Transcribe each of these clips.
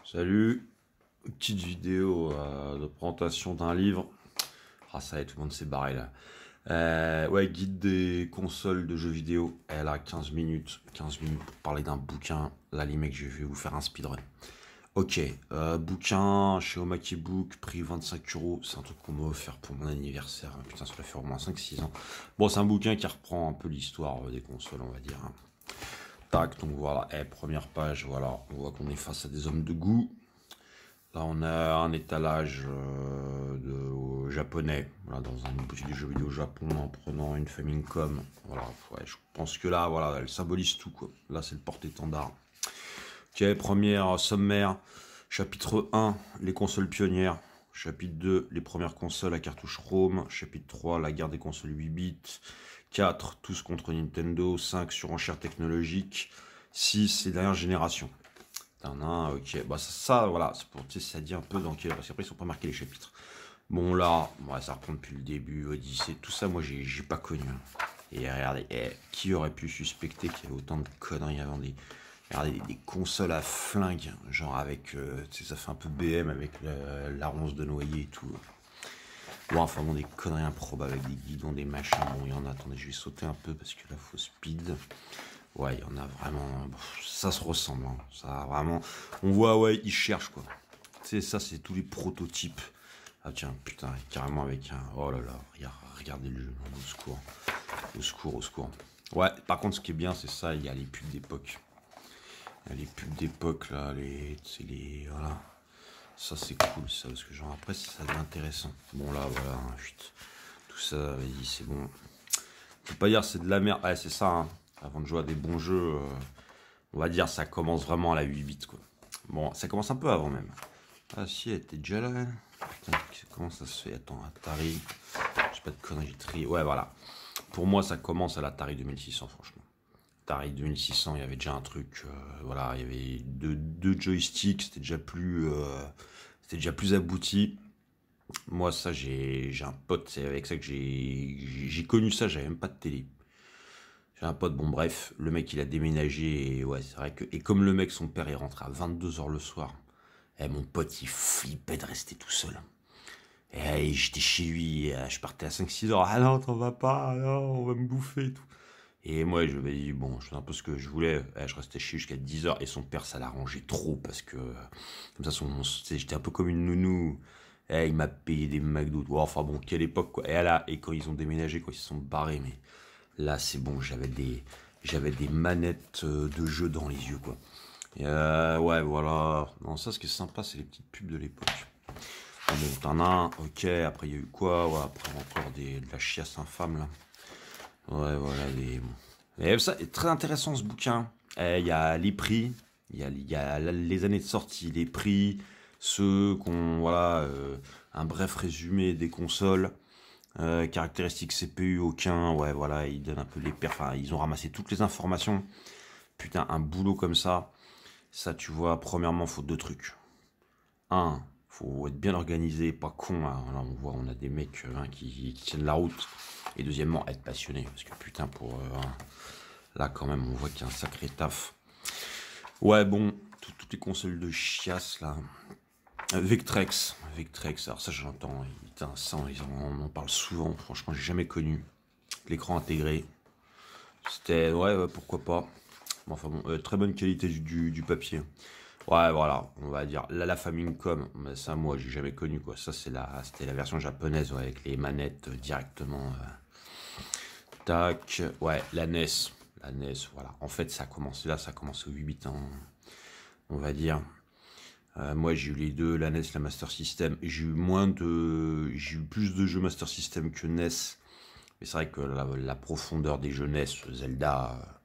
Salut, petite vidéo de présentation d'un livre. Ah ça y est, tout le monde s'est barré là. Ouais, guide des consoles de jeux vidéo. Elle a 15 minutes. 15 minutes pour parler d'un bouquin. Là les mecs, je vais vous faire un speedrun. Ok, bouquin chez Omaki Book, prix 25 €. C'est un truc qu'on m'a offert pour mon anniversaire. Putain, ça doit faire au moins 5-6 ans. Bon, c'est un bouquin qui reprend un peu l'histoire des consoles, on va dire. Tac, donc voilà, première page, voilà, on voit qu'on est face à des hommes de goût. Là, on a un étalage japonais, voilà, dans une boutique de jeux vidéo au Japon, en prenant une Famicom. Voilà, ouais, je pense que là, voilà, elle symbolise tout, quoi. Là, c'est le porte-étendard. Ok, première sommaire, chapitre 1, les consoles pionnières. Chapitre 2, les premières consoles à cartouche ROM. Chapitre 3, la guerre des consoles 8 bits. 4, tous contre Nintendo. 5, surenchère technologique. 6, les dernières générations. Ok, bah voilà, c'est pour, tu sais, ça dit un peu dans quel, parce qu'après ils sont pas marqués les chapitres. Bon là, ouais, ça reprend depuis le début, Odyssey, tout ça, moi j'ai pas connu. Et regardez, qui aurait pu suspecter qu'il y avait autant de conneries avant regardez, des consoles à flingue, genre avec, tu sais, ça fait un peu BM avec la ronce de noyer et tout. Bon, enfin bon, des conneries improbables avec des guidons, des machins, bon, il y en a, attendez, je vais sauter un peu parce que là, faut speed. Ouais, il y en a vraiment, ça se ressemble, hein. Ça vraiment, on voit, ouais, ils cherchent, quoi. Tu sais, ça, c'est tous les prototypes. Ah tiens, putain, carrément avec un, oh là là, regardez le jeu, au secours, au secours, au secours. Ouais, par contre, ce qui est bien, c'est ça, il y a les pubs d'époque. Il y a les pubs d'époque, là, voilà. Ça, c'est cool, ça, parce que genre, après, ça devient intéressant. Bon, là, voilà, chut, tout ça, vas-y, c'est bon. On peut pas dire c'est de la merde, ouais, c'est ça, hein. Avant de jouer à des bons jeux, on va dire ça commence vraiment à la 8 bits, quoi. Bon, ça commence un peu avant même. Ah si, elle était déjà là. Putain, comment ça se fait? Attends, Atari. J'ai pas de conneries, ouais, voilà. Pour moi, ça commence à l'Atari 2600, franchement. Atari 2600, il y avait déjà un truc, voilà, il y avait deux joysticks, c'était déjà plus abouti. Moi, ça, j'ai un pote, c'est avec ça que j'ai connu ça, j'avais même pas de télé. J'ai un pote, bon bref, le mec il a déménagé et ouais, c'est vrai que. Et comme le mec, son père, il rentre à 22 h le soir, mon pote il flippait de rester tout seul. Et j'étais chez lui, je partais à 5-6 h. Ah non, t'en vas pas, non, on va me bouffer et tout. Et moi, je me dis, bon, je faisais un peu ce que je voulais. Je restais chez lui jusqu'à 10 h. Et son père, ça l'arrangeait trop parce que, comme ça, j'étais un peu comme une nounou. Il m'a payé des McDo. Ouais, enfin bon, quelle époque, quoi. Et quand ils ont déménagé, quand ils se sont barrés, mais là, c'est bon, j'avais des manettes de jeu dans les yeux, quoi. Et ouais, voilà. Non, ça, ce qui est sympa, c'est les petites pubs de l'époque. Bon, t'en as un, ok. Après, il y a eu quoi? Ouais, après, encore de la chiasse infâme, là. Ouais, voilà, Et ça, est très intéressant, ce bouquin. Il y a les prix, il y a les années de sortie, les prix, ceux qu'on, voilà, un bref résumé des consoles. Caractéristiques CPU, aucun, ouais, voilà, ils donnent un peu les perfs, enfin, ils ont ramassé toutes les informations. Putain, un boulot comme ça, tu vois, premièrement, faut deux trucs. Un, faut être bien organisé, pas con, hein. Là, on a des mecs qui tiennent la route. Et deuxièmement, être passionné, parce que putain, là, quand même, on voit qu'il y a un sacré taf. Ouais, bon, toutes les consoles de chiasse, là. Vectrex, alors ça j'entends, putain, ça on en parle souvent, franchement j'ai jamais connu. L'écran intégré, c'était, ouais, pourquoi pas. Bon, enfin bon, très bonne qualité du papier. Ouais, voilà, on va dire, là la Famicom, mais ça moi j'ai jamais connu, quoi. Ça c'était la version japonaise, ouais, avec les manettes directement. Tac, ouais, la NES, voilà. En fait ça a commencé là, ça a commencé au 8 bits, hein, on va dire. Moi j'ai eu les deux, la NES, la Master System. J'ai eu plus de jeux Master System que NES. Mais c'est vrai que la profondeur des jeux NES, Zelda,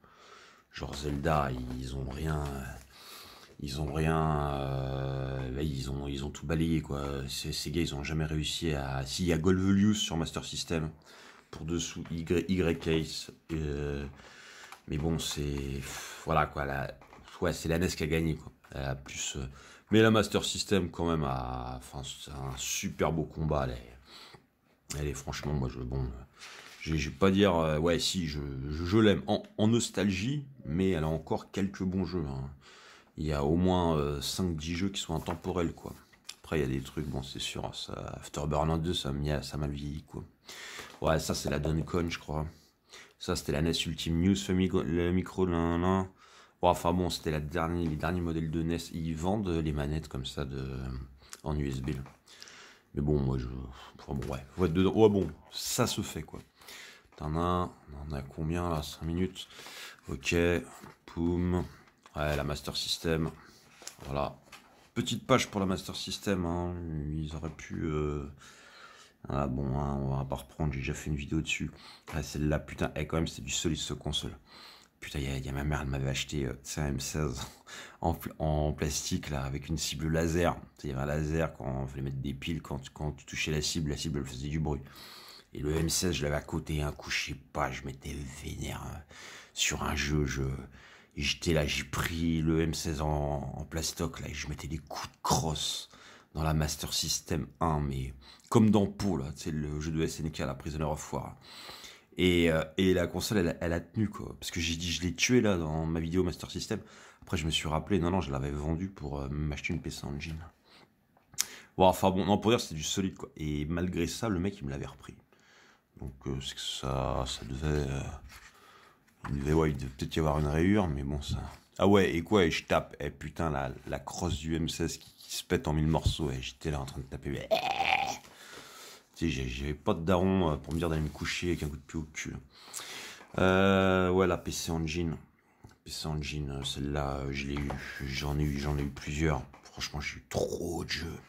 genre Zelda, ils ont rien, ils ont tout balayé, quoi. Ces gars, ils ont jamais réussi à. S'il y a Golvelius sur Master System, pour dessous Y-Case, mais bon, voilà, quoi. Ouais, c'est la NES qui a gagné, quoi. Plus, mais la Master System, quand même, enfin, c'est un super beau combat. Elle est franchement, moi, je vais pas dire, ouais, si, je l'aime en nostalgie, mais elle a encore quelques bons jeux, hein. il y a au moins 5-10 jeux qui sont intemporels, quoi. Après, il y a des trucs, bon, c'est sûr, ça, Afterburner 2, ça m'a vieilli, quoi. Ouais, ça, c'est la Duncon, je crois. Ça, c'était la NES Ultimate News, le micro, là. Bon, enfin bon, c'était les derniers modèles de NES. Ils vendent les manettes comme ça en USB, là. Mais bon, moi, enfin, bon, ouais, faut être dedans. Ouais, bon, ça se fait, quoi. On en a combien, là? 5 minutes. Ok, poum. Ouais, la Master System. Voilà. Petite page pour la Master System, hein. Ils auraient pu... Ah bon, hein, on va pas reprendre, j'ai déjà fait une vidéo dessus. Ah, celle-là, putain, quand même, c'était du solide, ce console. Putain, il y a ma mère, elle m'avait acheté un M16 en plastique, là, avec une cible laser. Il y avait un laser, quand on fallait mettre des piles, quand tu touchais la cible, elle faisait du bruit. Et le M16, je l'avais à côté, un coup, je sais pas, je m'étais vénère sur un jeu, j'étais là, j'ai pris le M16 en plastoc, là, et je mettais des coups de crosse dans la Master System 1, mais comme dans Pau, là, tu sais, le jeu de SNK, la Prisoner of War. Et la console, elle a tenu, quoi. Parce que j'ai dit, je l'ai tué, là, dans ma vidéo Master System. Après, je me suis rappelé, non, je l'avais vendu pour m'acheter une PC Engine. Bon, enfin bon, non, pour dire, c'était du solide, quoi. Et malgré ça, le mec, il me l'avait repris. Donc, c'est que ça devait... ouais, il devait peut-être y avoir une rayure, mais bon, ça... Ah ouais, et quoi, et je tape, putain, la crosse du M16 qui se pète en 1000 morceaux, j'étais là en train de taper, tu sais, j'avais pas de daron pour me dire d'aller me coucher avec un coup de pied au cul. Ouais, la PC Engine. PC Engine, celle-là, j'en ai eu plusieurs. Franchement, j'ai eu trop de jeux.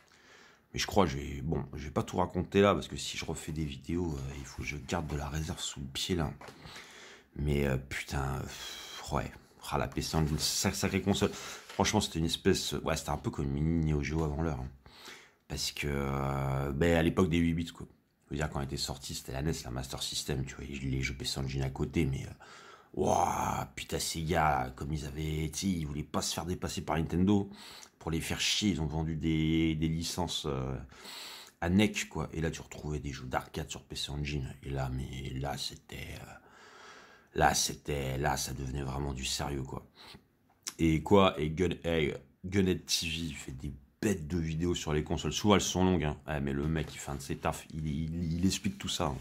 Mais je crois, bon, je vais pas tout raconter là, parce que si je refais des vidéos, il faut que je garde de la réserve sous le pied, là. Mais putain, ouais. Ah, la PC Engine, sacrée console. Franchement, c'était une espèce... Ouais, c'était un peu comme une mini Neo Geo avant l'heure. Hein. Parce que, à l'époque des 8 bits, quoi. Je veux dire, quand elle était sortie, c'était la NES, la Master System, tu vois, les jeux PC Engine à côté, mais... Waouh, putain, ces gars, comme ils avaient... Tu sais, ils voulaient pas se faire dépasser par Nintendo. Pour les faire chier, ils ont vendu des licences à NEC, quoi. Et là, tu retrouvais des jeux d'arcade sur PC Engine. Et là, c'était... Là, ça devenait vraiment du sérieux, quoi. Et quoi, et Gunhead TV fait des bêtes de vidéos sur les consoles. Souvent, elles sont longues, hein. Ouais, mais le mec, il fait un de ses tafs. Il explique tout ça.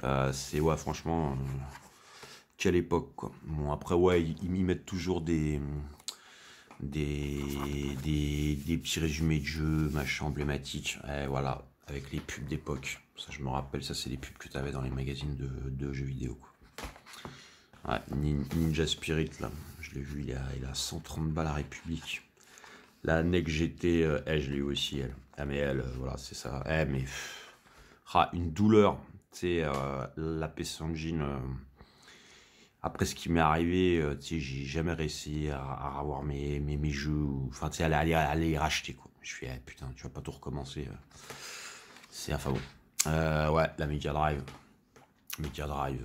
Hein. C'est, ouais, franchement, quelle époque, quoi. Bon, après, ouais, ils mettent toujours des petits résumés de jeux, machin, emblématiques. Ouais, voilà, avec les pubs d'époque. Ça, je me rappelle, ça, c'est les pubs que tu avais dans les magazines de jeux vidéo, quoi. Ouais, Ninja Spirit, là, je l'ai vu, il a 130 balles à République. La NEC GT, je l'ai eu aussi, elle. Ah, mais elle, voilà, c'est ça. Mais... une douleur. Tu sais, la PC Engine... après ce qui m'est arrivé, tu sais, j'ai jamais réussi à avoir mes jeux. Enfin, tu sais, aller les racheter, quoi. Je fais, putain, tu vas pas tout recommencer. C'est... Enfin bon. Ouais, la Mega Drive. Mega Drive...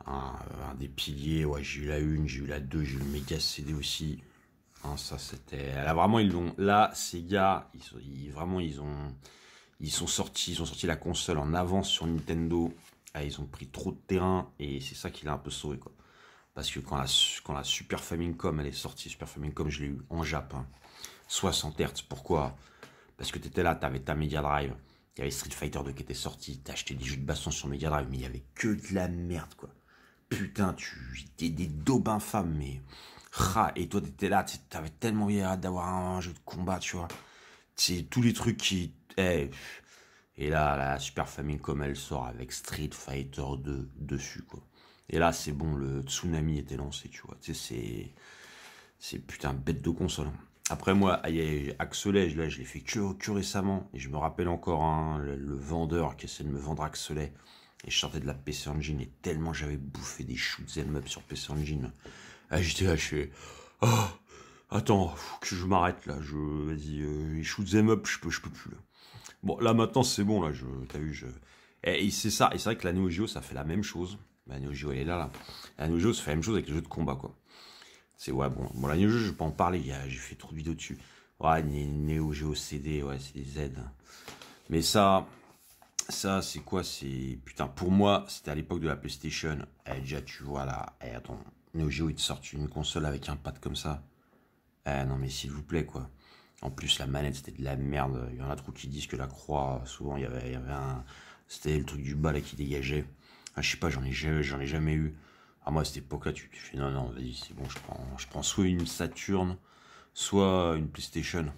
un des piliers, ouais, j'ai eu la 1, j'ai eu la 2, j'ai eu le Mega CD aussi. Hein, ça c'était. Là vraiment ils l'ont. Là, ces gars, ils sont sortis la console en avance sur Nintendo. Ah, ils ont pris trop de terrain et c'est ça qui l'a un peu sauvé, quoi. Parce que quand la Super Famicom elle est sortie, Super Famicom je l'ai eu en Jap, hein, 60 Hz. Pourquoi? Parce que t'étais là, t'avais ta Mega Drive, il y avait Street Fighter 2 qui était sorti, t'as acheté des jeux de baston sur Mega Drive, mais il y avait que de la merde, quoi. Putain, tu étais des daubes infâmes, mais... Et toi, t'étais là, t'avais tellement hâte d'avoir un jeu de combat, tu vois. C'est tous les trucs qui... Et là, la Super Famicom, elle sort avec Street Fighter 2 dessus, quoi. Et là, c'est bon, le tsunami était lancé, tu vois. Tu sais, c'est putain bête de console. Après, moi, Axelet, là, je l'ai fait que récemment. Et je me rappelle encore, hein, le vendeur qui essaie de me vendre Axelet. Et je sortais de la PC Engine et tellement j'avais bouffé des shoots 'em up sur PC Engine. J'étais là, je fais... Oh, attends, faut que je m'arrête là. Vas-y, les shoots 'em up, je peux plus là. Bon, là maintenant c'est bon, là, t'as vu, Et c'est ça, et c'est vrai que la Neo Geo, ça fait la même chose. La Neo Geo, elle est là. La Neo Geo, ça fait la même chose avec les jeux de combat, quoi. C'est, ouais, bon, la Neo Geo, je vais pas en parler, j'ai fait trop de vidéos dessus. Ouais, Neo Geo CD, ouais, c'est des Z. Mais ça, c'est quoi? C'est... Putain, pour moi, c'était à l'époque de la PlayStation. Déjà, tu vois, là... attends, Neo Geo, ils te sortent une console avec un pad comme ça. Non mais s'il vous plaît quoi. En plus la manette c'était de la merde. Il y en a trop qui disent que la croix, souvent il y avait un... C'était le truc du bas là qui dégageait. Ah, je sais pas, j'en ai jamais eu. Ah moi à cette époque là tu fais non non vas-y c'est bon, je prends soit une Saturn, soit une PlayStation.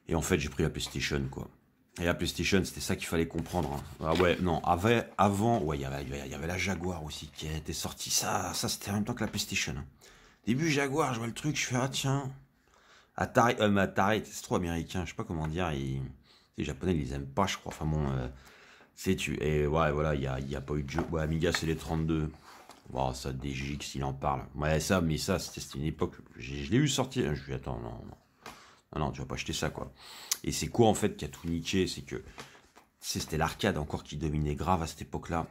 Et en fait j'ai pris la PlayStation quoi. Et la PlayStation, c'était ça qu'il fallait comprendre. Hein. Ah ouais, non, avant, ouais, il y avait la Jaguar aussi qui était sortie. Ça c'était en même temps que la PlayStation. Hein. Début Jaguar, je vois le truc, je fais, ah tiens. Atari, mais Atari, c'est trop américain, je sais pas comment dire. Les Japonais, ils les aiment pas, je crois. Enfin bon, et ouais, voilà, il y a pas eu de jeu. Ouais, Amiga, c'est les 32. Bon, ça, DGX, il en parle. Ouais, mais ça, c'était une époque. Je l'ai eu sortir. Je lui ai dit, attends, non, non. Non, tu vas pas acheter ça, quoi. Et c'est quoi, en fait, qui a tout niqué? C'est que c'était l'arcade encore qui dominait grave à cette époque-là.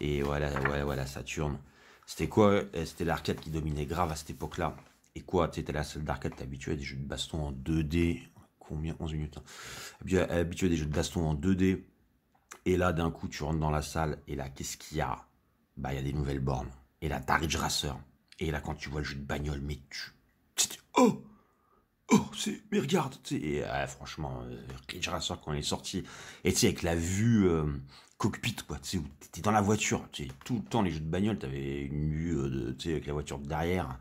Et voilà, Saturn. C'était quoi? C'était l'arcade qui dominait grave à cette époque-là. Et quoi, tu étais la salle d'arcade, t'es habitué à des jeux de baston en 2D. Combien? 11 minutes. Hein. Habitué à des jeux de baston en 2D. Et là, d'un coup, tu rentres dans la salle. Et là, qu'est-ce qu'il y a? Bah, il y a des nouvelles bornes. Et là, t'as Ridge Racer. Et là, quand tu vois le jeu de bagnole, mais oh! Oh, mais regarde, tu sais, et franchement, Ridge Racer quand il est sorti, et tu sais, avec la vue cockpit, quoi, tu sais, où t'étais dans la voiture, tu sais, tout le temps, les jeux de bagnole, t'avais une vue, tu sais, avec la voiture derrière,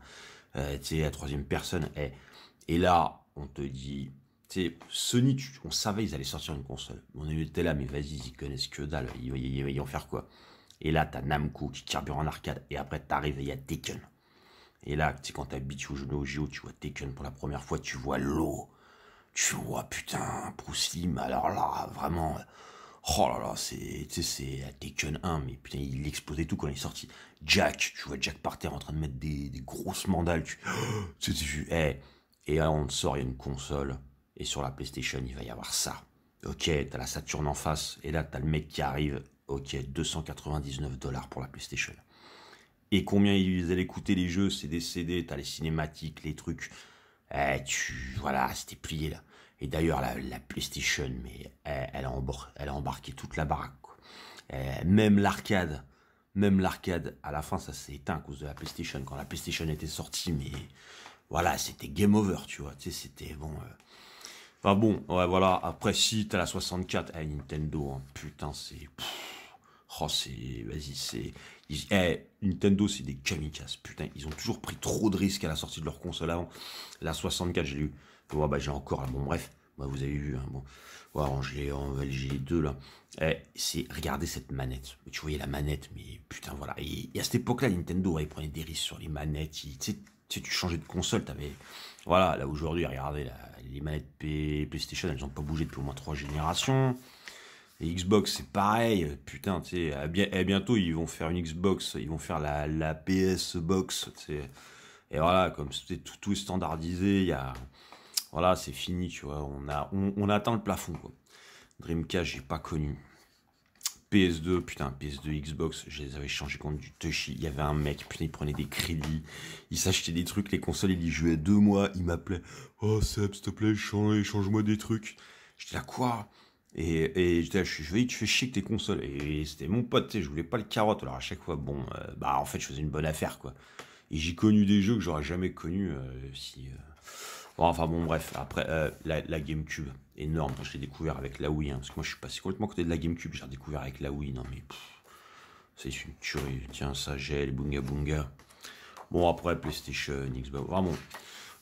tu sais, à troisième personne, et là, on te dit, tu sais, Sony, on savait ils allaient sortir une console, on était là, mais vas-y, ils connaissent que dalle, ils vont faire quoi? Et là, t'as Namco qui carbure en arcade, et après, t'arrives et il y a Tekken. Et là, tu sais, quand t'habitues au jeu de Neo Geo, tu vois Tekken pour la première fois, tu vois l'eau. Tu vois, putain, Bruce Lee, mais alors là, vraiment... Oh là là, c'est Tekken 1, mais putain, il explosait tout quand il est sorti. Jack, tu vois Jack par terre en train de mettre des grosses mandales. Et là, on te sort, il y a une console. Et sur la PlayStation, il va y avoir ça. Ok, t'as la Saturn en face. Et là, t'as le mec qui arrive. Ok, 299$ pour la PlayStation. Et combien ils allaient coûter les jeux, c'est des CD, t'as les cinématiques, les trucs. Voilà, c'était plié là. Et d'ailleurs, la PlayStation, mais elle a embarqué toute la baraque. Quoi. Même l'arcade, à la fin, ça s'est éteint à cause de la PlayStation. Quand la PlayStation était sortie, mais voilà, c'était game over, tu vois. Tu sais, c'était bon. Enfin bon, ouais, voilà. Après, si t'as la 64, Nintendo, hein, putain, c'est. Oh, c'est. Vas-y, c'est. Nintendo, c'est des kamikazes. Putain, ils ont toujours pris trop de risques à la sortie de leur console avant. La 64, j'ai eu. Ouais, bah, j'ai encore. Là. Bon, bref. Bah, vous avez vu. Hein, bon. Ouais, j'ai les deux, là. Regardez cette manette. Tu voyais la manette, mais putain, voilà. Et à cette époque-là, Nintendo, ils prenaient des risques sur les manettes. Tu changeais de console, t'avais. Voilà, là, aujourd'hui, regardez, les manettes PlayStation, elles n'ont pas bougé depuis au moins 3 générations. Et Xbox, c'est pareil, putain, tu sais, bientôt ils vont faire une Xbox, ils vont faire la PS Box, tu sais. Et voilà, comme tout est standardisé, voilà, c'est fini, tu vois, on a atteint le plafond, quoi. Dreamcast, j'ai pas connu. PS2, putain, PS2, Xbox, je les avais changés contre du Toshi. Il y avait un mec, putain, il prenait des crédits, il s'achetait des trucs, les consoles, il y jouait 2 mois, il m'appelait, oh Seb, s'il te plaît, change-moi des trucs. J'étais là, quoi? Et j'étais là, tu fais chier que tes consoles. Et c'était mon pote, tu sais, je voulais pas le carotte. Alors à chaque fois, bon, bah en fait, je faisais une bonne affaire, quoi. Et j'ai connu des jeux que j'aurais jamais connus si. Bon, enfin bon, bref. Après, la GameCube, énorme. Je l'ai découvert avec la Wii, hein, parce que moi, je suis passé complètement à côté de la GameCube. J'ai redécouvert avec la Wii. Non mais, c'est une tuerie. Tiens, ça gèle, bunga bunga. Bon, après, PlayStation, Xbox, vraiment.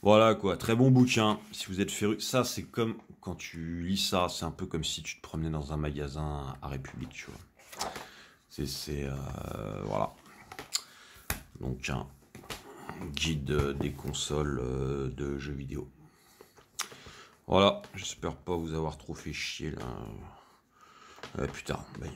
Voilà quoi, très bon bouquin. Si vous êtes féru, ça c'est comme quand tu lis ça, c'est un peu comme si tu te promenais dans un magasin à République, tu vois. Voilà. Donc un guide des consoles de jeux vidéo. Voilà, j'espère pas vous avoir trop fait chier là. Putain, bye.